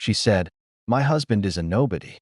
She said, "My husband is a nobody."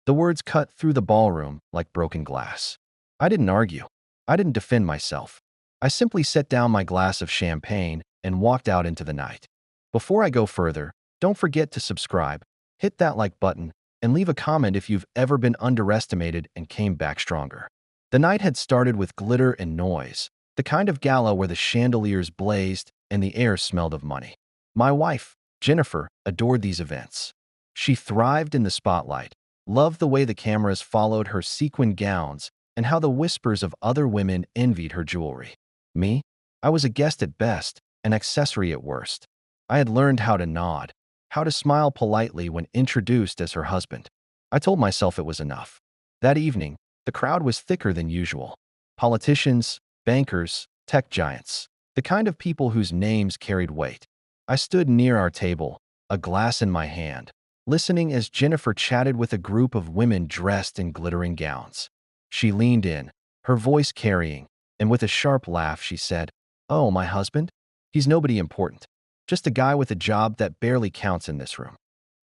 The words cut through the ballroom like broken glass. I didn't argue. I didn't defend myself. I simply set down my glass of champagne and walked out into the night. Before I go further, don't forget to subscribe, hit that like button, and leave a comment if you've ever been underestimated and came back stronger. The night had started with glitter and noise, the kind of gala where the chandeliers blazed and the air smelled of money. My wife, Jennifer, adored these events. She thrived in the spotlight, loved the way the cameras followed her sequin gowns and how the whispers of other women envied her jewelry. Me? I was a guest at best, an accessory at worst. I had learned how to nod, how to smile politely when introduced as her husband. I told myself it was enough. That evening, the crowd was thicker than usual. Politicians, bankers, tech giants, the kind of people whose names carried weight. I stood near our table, a glass in my hand, listening as Jennifer chatted with a group of women dressed in glittering gowns. She leaned in, her voice carrying, and with a sharp laugh she said, "Oh, my husband? He's nobody important. Just a guy with a job that barely counts in this room."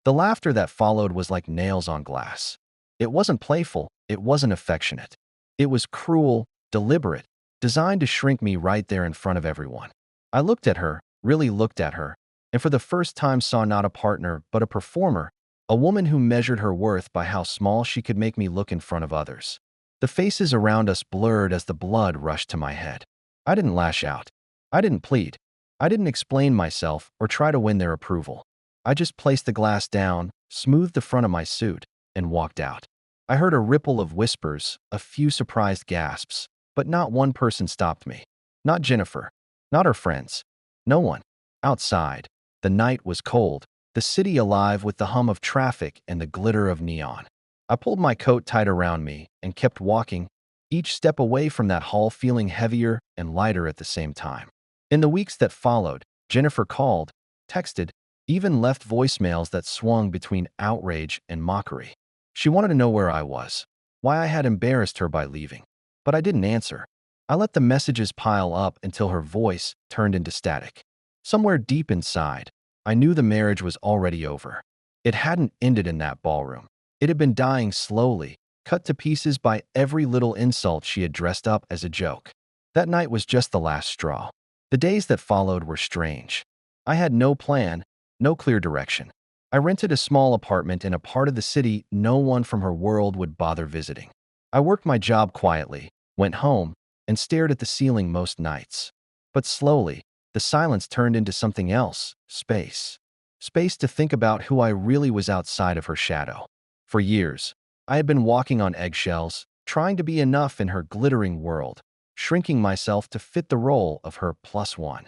The laughter that followed was like nails on glass. It wasn't playful, it wasn't affectionate. It was cruel, deliberate, designed to shrink me right there in front of everyone. I looked at her, really looked at her, and for the first time saw not a partner, but a performer, a woman who measured her worth by how small she could make me look in front of others. The faces around us blurred as the blood rushed to my head. I didn't lash out. I didn't plead. I didn't explain myself or try to win their approval. I just placed the glass down, smoothed the front of my suit, and walked out. I heard a ripple of whispers, a few surprised gasps, but not one person stopped me. Not Jennifer. Not her friends. No one. Outside, the night was cold, the city alive with the hum of traffic and the glitter of neon. I pulled my coat tight around me and kept walking, each step away from that hall feeling heavier and lighter at the same time. In the weeks that followed, Jennifer called, texted, even left voicemails that swung between outrage and mockery. She wanted to know where I was, why I had embarrassed her by leaving. But I didn't answer. I let the messages pile up until her voice turned into static. Somewhere deep inside, I knew the marriage was already over. It hadn't ended in that ballroom. It had been dying slowly, cut to pieces by every little insult she had dressed up as a joke. That night was just the last straw. The days that followed were strange. I had no plan, no clear direction. I rented a small apartment in a part of the city no one from her world would bother visiting. I worked my job quietly, went home, and stared at the ceiling most nights. But slowly, the silence turned into something else, space. Space to think about who I really was outside of her shadow. For years, I had been walking on eggshells, trying to be enough in her glittering world, shrinking myself to fit the role of her plus one.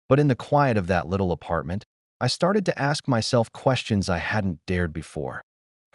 But in the quiet of that little apartment, I started to ask myself questions I hadn't dared before.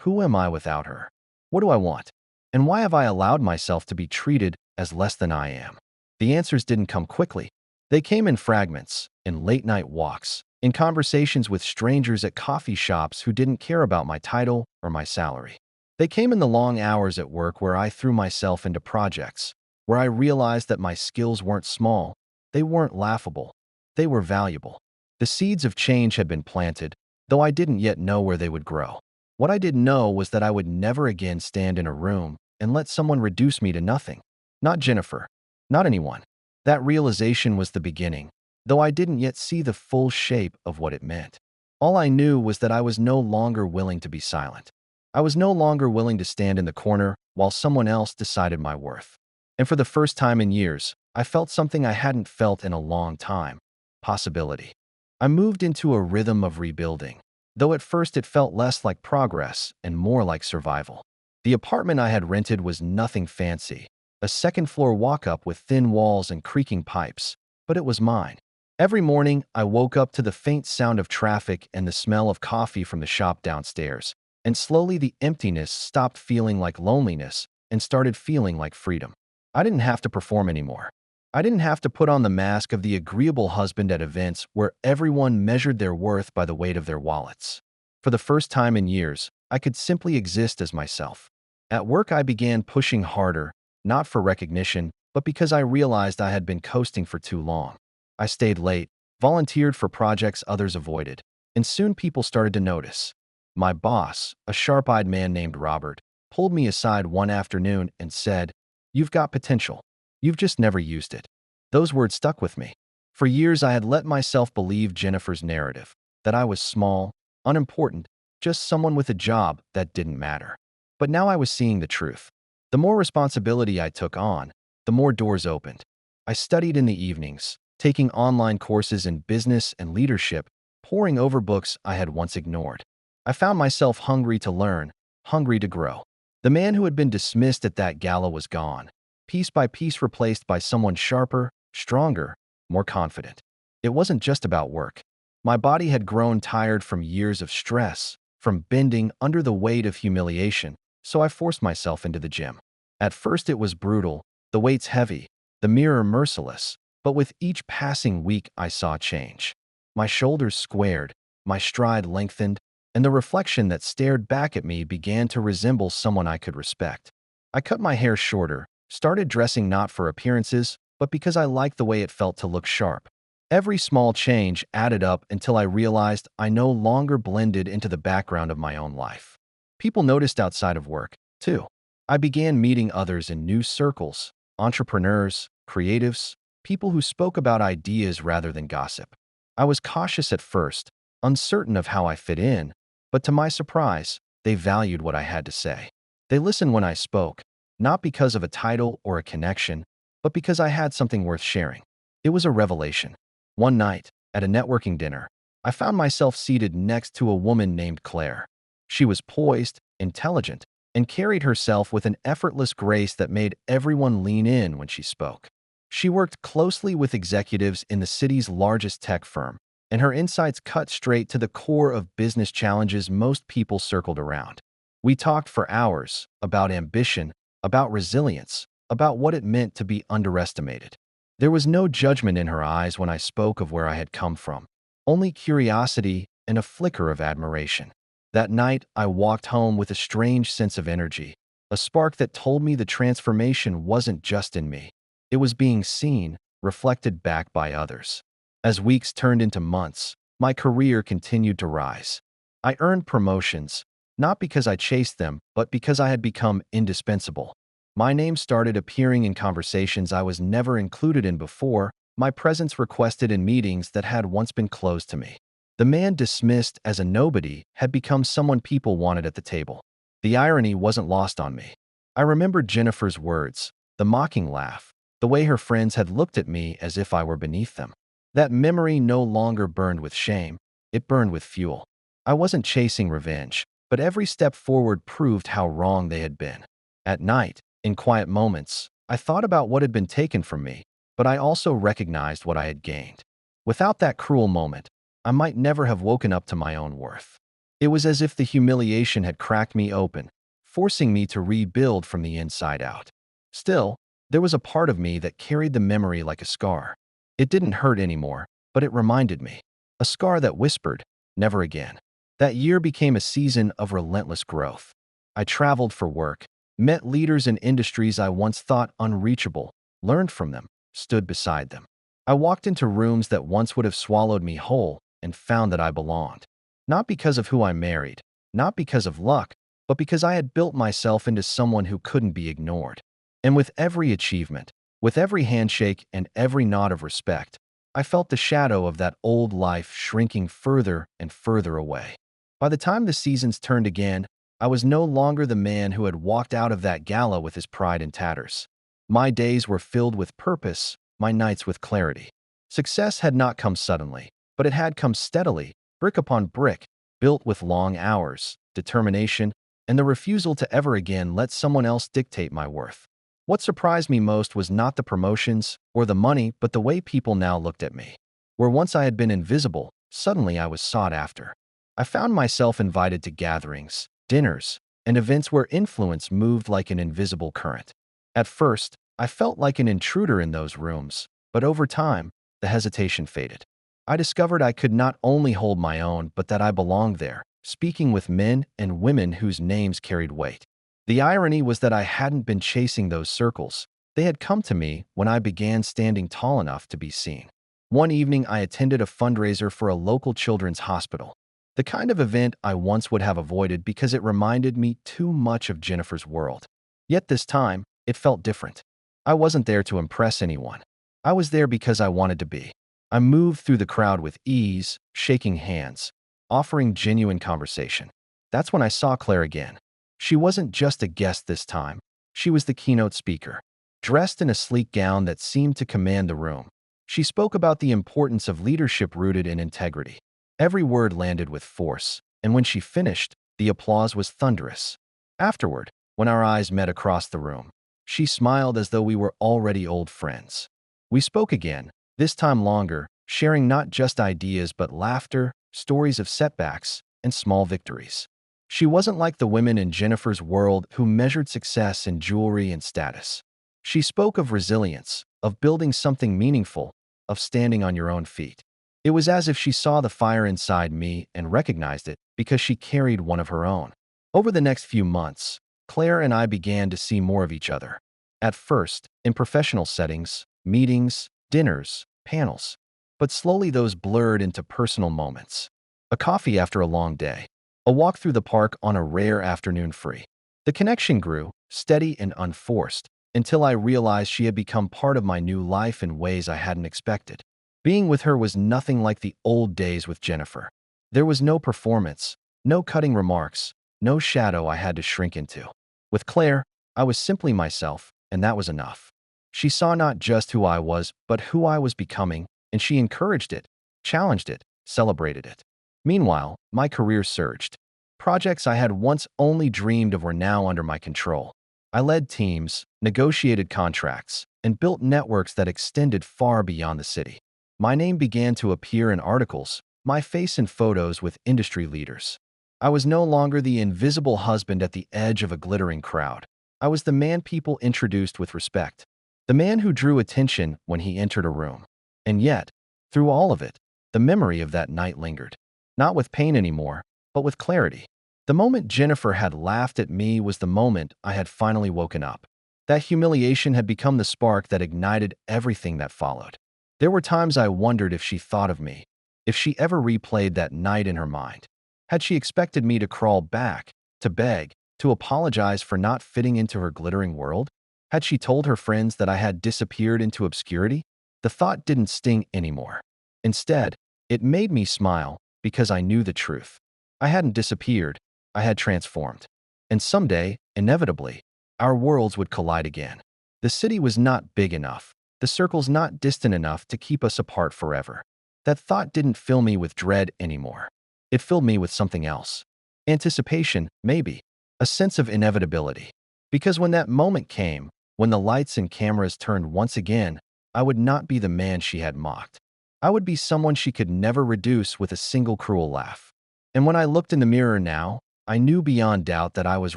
Who am I without her? What do I want? And why have I allowed myself to be treated as less than I am? The answers didn't come quickly. They came in fragments, in late-night walks, in conversations with strangers at coffee shops who didn't care about my title or my salary. They came in the long hours at work where I threw myself into projects, where I realized that my skills weren't small, they weren't laughable, they were valuable. The seeds of change had been planted, though I didn't yet know where they would grow. What I did know was that I would never again stand in a room and let someone reduce me to nothing. Not Jennifer. Not anyone. That realization was the beginning, though I didn't yet see the full shape of what it meant. All I knew was that I was no longer willing to be silent. I was no longer willing to stand in the corner while someone else decided my worth. And for the first time in years, I felt something I hadn't felt in a long time: possibility. I moved into a rhythm of rebuilding, though at first it felt less like progress and more like survival. The apartment I had rented was nothing fancy, a second-floor walk-up with thin walls and creaking pipes, but it was mine. Every morning, I woke up to the faint sound of traffic and the smell of coffee from the shop downstairs, and slowly the emptiness stopped feeling like loneliness and started feeling like freedom. I didn't have to perform anymore. I didn't have to put on the mask of the agreeable husband at events where everyone measured their worth by the weight of their wallets. For the first time in years, I could simply exist as myself. At work, I began pushing harder, not for recognition, but because I realized I had been coasting for too long. I stayed late, volunteered for projects others avoided, and soon people started to notice. My boss, a sharp-eyed man named Robert, pulled me aside one afternoon and said, "You've got potential. You've just never used it." Those words stuck with me. For years, I had let myself believe Jennifer's narrative, that I was small, unimportant, just someone with a job that didn't matter. But now I was seeing the truth. The more responsibility I took on, the more doors opened. I studied in the evenings, taking online courses in business and leadership, poring over books I had once ignored. I found myself hungry to learn, hungry to grow. The man who had been dismissed at that gala was gone, piece by piece replaced by someone sharper, stronger, more confident. It wasn't just about work. My body had grown tired from years of stress, from bending under the weight of humiliation, so I forced myself into the gym. At first it was brutal, the weights heavy, the mirror merciless, but with each passing week I saw change. My shoulders squared, my stride lengthened, and the reflection that stared back at me began to resemble someone I could respect. I cut my hair shorter, started dressing not for appearances, but because I liked the way it felt to look sharp. Every small change added up until I realized I no longer blended into the background of my own life. People noticed outside of work, too. I began meeting others in new circles, entrepreneurs, creatives, people who spoke about ideas rather than gossip. I was cautious at first, uncertain of how I fit in, but to my surprise, they valued what I had to say. They listened when I spoke, not because of a title or a connection, but because I had something worth sharing. It was a revelation. One night, at a networking dinner, I found myself seated next to a woman named Claire. She was poised, intelligent, and carried herself with an effortless grace that made everyone lean in when she spoke. She worked closely with executives in the city's largest tech firm, and her insights cut straight to the core of business challenges most people circled around. We talked for hours about ambition, about resilience, about what it meant to be underestimated. There was no judgment in her eyes when I spoke of where I had come from, only curiosity and a flicker of admiration. That night, I walked home with a strange sense of energy, a spark that told me the transformation wasn't just in me. It was being seen, reflected back by others. As weeks turned into months, my career continued to rise. I earned promotions, not because I chased them, but because I had become indispensable. My name started appearing in conversations I was never included in before, my presence requested in meetings that had once been closed to me. The man dismissed as a nobody had become someone people wanted at the table. The irony wasn't lost on me. I remembered Jennifer's words, the mocking laugh, the way her friends had looked at me as if I were beneath them. That memory no longer burned with shame, it burned with fuel. I wasn't chasing revenge, but every step forward proved how wrong they had been. At night, in quiet moments, I thought about what had been taken from me, but I also recognized what I had gained. Without that cruel moment, I might never have woken up to my own worth. It was as if the humiliation had cracked me open, forcing me to rebuild from the inside out. Still, there was a part of me that carried the memory like a scar. It didn't hurt anymore, but it reminded me. A scar that whispered, "Never again." That year became a season of relentless growth. I traveled for work, met leaders in industries I once thought unreachable, learned from them, stood beside them. I walked into rooms that once would have swallowed me whole and found that I belonged. Not because of who I married, not because of luck, but because I had built myself into someone who couldn't be ignored. And with every achievement, with every handshake and every nod of respect, I felt the shadow of that old life shrinking further and further away. By the time the seasons turned again, I was no longer the man who had walked out of that gala with his pride in tatters. My days were filled with purpose, my nights with clarity. Success had not come suddenly, but it had come steadily, brick upon brick, built with long hours, determination, and the refusal to ever again let someone else dictate my worth. What surprised me most was not the promotions or the money, but the way people now looked at me. Where once I had been invisible, suddenly I was sought after. I found myself invited to gatherings, dinners, and events where influence moved like an invisible current. At first, I felt like an intruder in those rooms, but over time, the hesitation faded. I discovered I could not only hold my own, but that I belonged there, speaking with men and women whose names carried weight. The irony was that I hadn't been chasing those circles. They had come to me when I began standing tall enough to be seen. One evening, I attended a fundraiser for a local children's hospital. The kind of event I once would have avoided because it reminded me too much of Jennifer's world. Yet this time, it felt different. I wasn't there to impress anyone. I was there because I wanted to be. I moved through the crowd with ease, shaking hands, offering genuine conversation. That's when I saw Claire again. She wasn't just a guest this time. She was the keynote speaker, dressed in a sleek gown that seemed to command the room. She spoke about the importance of leadership rooted in integrity. Every word landed with force, and when she finished, the applause was thunderous. Afterward, when our eyes met across the room, she smiled as though we were already old friends. We spoke again, this time longer, sharing not just ideas but laughter, stories of setbacks, and small victories. She wasn't like the women in Jennifer's world who measured success in jewelry and status. She spoke of resilience, of building something meaningful, of standing on your own feet. It was as if she saw the fire inside me and recognized it because she carried one of her own. Over the next few months, Claire and I began to see more of each other. At first, in professional settings, meetings, dinners, panels. But slowly those blurred into personal moments. A coffee after a long day. A walk through the park on a rare afternoon free. The connection grew, steady and unforced, until I realized she had become part of my new life in ways I hadn't expected. Being with her was nothing like the old days with Jennifer. There was no performance, no cutting remarks, no shadow I had to shrink into. With Claire, I was simply myself, and that was enough. She saw not just who I was, but who I was becoming, and she encouraged it, challenged it, celebrated it. Meanwhile, my career surged. Projects I had once only dreamed of were now under my control. I led teams, negotiated contracts, and built networks that extended far beyond the city. My name began to appear in articles, my face in photos with industry leaders. I was no longer the invisible husband at the edge of a glittering crowd. I was the man people introduced with respect, the man who drew attention when he entered a room. And yet, through all of it, the memory of that night lingered. Not with pain anymore, but with clarity. The moment Jennifer had laughed at me was the moment I had finally woken up. That humiliation had become the spark that ignited everything that followed. There were times I wondered if she thought of me, if she ever replayed that night in her mind. Had she expected me to crawl back, to beg, to apologize for not fitting into her glittering world? Had she told her friends that I had disappeared into obscurity? The thought didn't sting anymore. Instead, it made me smile because I knew the truth. I hadn't disappeared, I had transformed. And someday, inevitably, our worlds would collide again. The city was not big enough, the circles not distant enough to keep us apart forever. That thought didn't fill me with dread anymore. It filled me with something else. Anticipation, maybe. A sense of inevitability. Because when that moment came, when the lights and cameras turned once again, I would not be the man she had mocked. I would be someone she could never reduce with a single cruel laugh. And when I looked in the mirror now, I knew beyond doubt that I was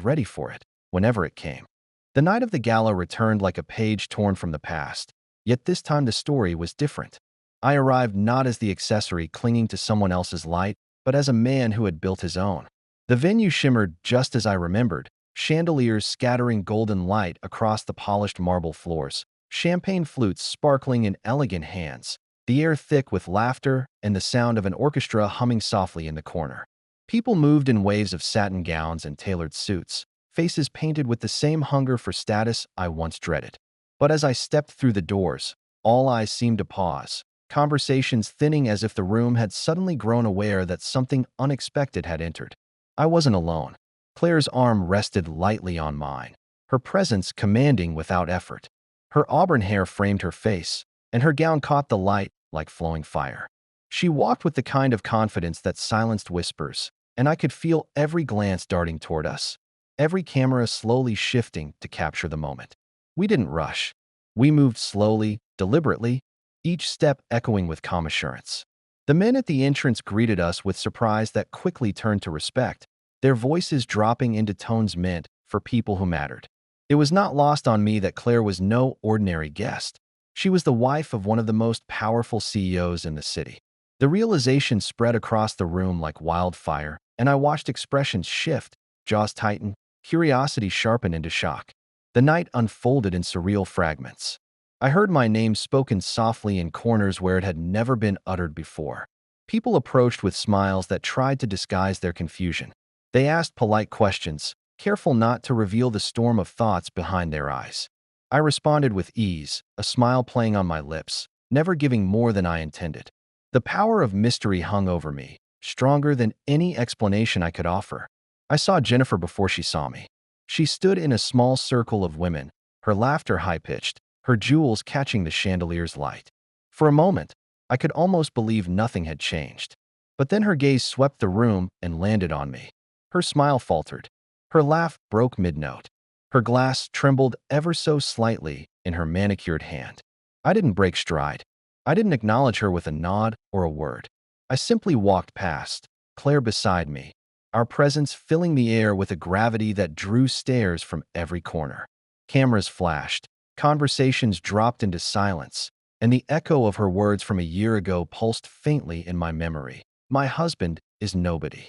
ready for it, whenever it came. The night of the gala returned like a page torn from the past, yet this time the story was different. I arrived not as the accessory clinging to someone else's light, but as a man who had built his own. The venue shimmered just as I remembered, chandeliers scattering golden light across the polished marble floors, champagne flutes sparkling in elegant hands, the air thick with laughter and the sound of an orchestra humming softly in the corner. People moved in waves of satin gowns and tailored suits, faces painted with the same hunger for status I once dreaded. But as I stepped through the doors, all eyes seemed to pause, conversations thinning as if the room had suddenly grown aware that something unexpected had entered. I wasn't alone. Claire's arm rested lightly on mine, her presence commanding without effort. Her auburn hair framed her face, and her gown caught the light like flowing fire. She walked with the kind of confidence that silenced whispers, and I could feel every glance darting toward us, every camera slowly shifting to capture the moment. We didn't rush. We moved slowly, deliberately, each step echoing with calm assurance. The men at the entrance greeted us with surprise that quickly turned to respect, their voices dropping into tones meant for people who mattered. It was not lost on me that Claire was no ordinary guest. She was the wife of one of the most powerful CEOs in the city. The realization spread across the room like wildfire, and I watched expressions shift, jaws tighten, curiosity sharpen into shock. The night unfolded in surreal fragments. I heard my name spoken softly in corners where it had never been uttered before. People approached with smiles that tried to disguise their confusion. They asked polite questions, careful not to reveal the storm of thoughts behind their eyes. I responded with ease, a smile playing on my lips, never giving more than I intended. The power of mystery hung over me, stronger than any explanation I could offer. I saw Jennifer before she saw me. She stood in a small circle of women, her laughter high-pitched, her jewels catching the chandelier's light. For a moment, I could almost believe nothing had changed. But then her gaze swept the room and landed on me. Her smile faltered. Her laugh broke mid-note. Her glass trembled ever so slightly in her manicured hand. I didn't break stride. I didn't acknowledge her with a nod or a word. I simply walked past, Claire beside me, our presence filling the air with a gravity that drew stares from every corner. Cameras flashed, conversations dropped into silence, and the echo of her words from a year ago pulsed faintly in my memory. My husband is nobody.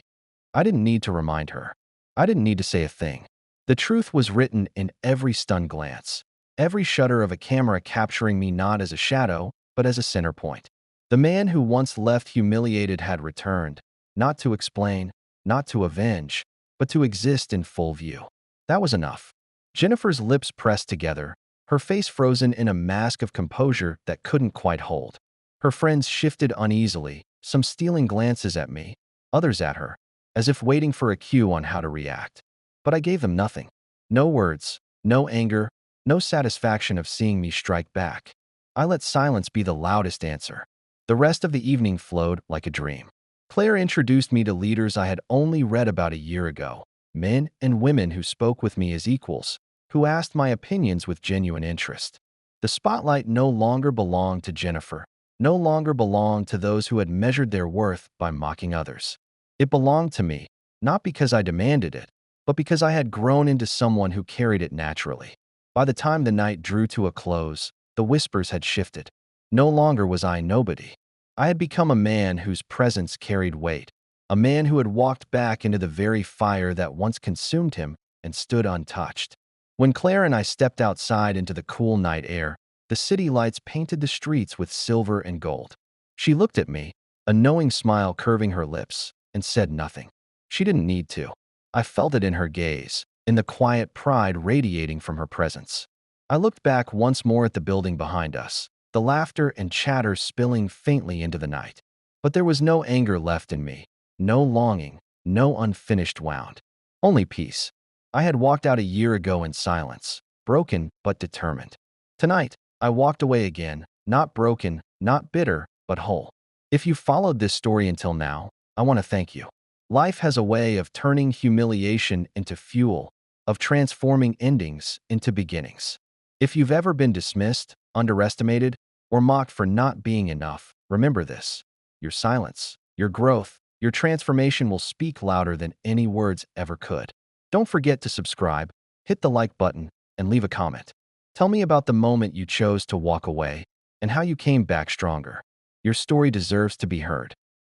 I didn't need to remind her. I didn't need to say a thing. The truth was written in every stunned glance, every shutter of a camera capturing me not as a shadow, but as a center point. The man who once left humiliated had returned, not to explain, not to avenge, but to exist in full view. That was enough. Jennifer's lips pressed together, her face frozen in a mask of composure that couldn't quite hold. Her friends shifted uneasily, some stealing glances at me, others at her, as if waiting for a cue on how to react. But I gave them nothing. No words, no anger, no satisfaction of seeing me strike back. I let silence be the loudest answer. The rest of the evening flowed like a dream. Claire introduced me to leaders I had only read about a year ago, men and women who spoke with me as equals, who asked my opinions with genuine interest. The spotlight no longer belonged to Jennifer, no longer belonged to those who had measured their worth by mocking others. It belonged to me, not because I demanded it, but because I had grown into someone who carried it naturally. By the time the night drew to a close, the whispers had shifted. No longer was I nobody. I had become a man whose presence carried weight, a man who had walked back into the very fire that once consumed him and stood untouched. When Claire and I stepped outside into the cool night air, the city lights painted the streets with silver and gold. She looked at me, a knowing smile curving her lips, and said nothing. She didn't need to. I felt it in her gaze, in the quiet pride radiating from her presence. I looked back once more at the building behind us, the laughter and chatter spilling faintly into the night. But there was no anger left in me, no longing, no unfinished wound. Only peace. I had walked out a year ago in silence, broken but determined. Tonight, I walked away again, not broken, not bitter, but whole. If you followed this story until now, I want to thank you. Life has a way of turning humiliation into fuel, of transforming endings into beginnings. If you've ever been dismissed, underestimated, or mocked for not being enough, remember this. Your silence, your growth, your transformation will speak louder than any words ever could. Don't forget to subscribe, hit the like button, and leave a comment. Tell me about the moment you chose to walk away and how you came back stronger. Your story deserves to be heard.